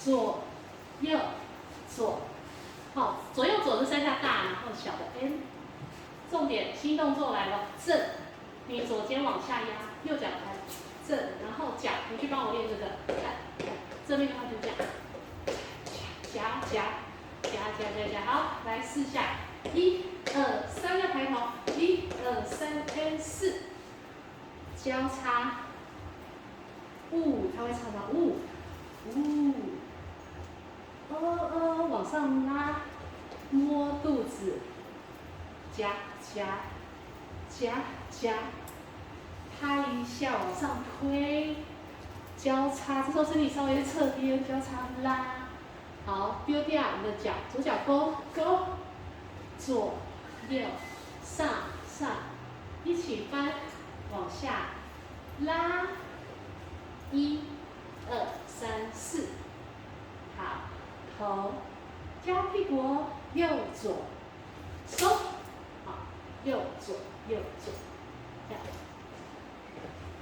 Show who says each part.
Speaker 1: 左右左，好，左右左是剩下大，然后小的 n。重点，新动作来了，正，你左肩往下压，右脚抬正，然后脚，你去帮我练这个，看，这边的话就这样，夹，好，来4下，1、2、3，要抬头，1、2、3、4，交叉，它会唱到往上拉，摸肚子，夹，拍一下往上推，交叉，这时候身体稍微侧贴，交叉拉，好，丢掉你的脚，左脚勾，左右上，一起翻，往下拉，1、2、3、4，好，头，交屁股哦，右左，收，好，右左，这样。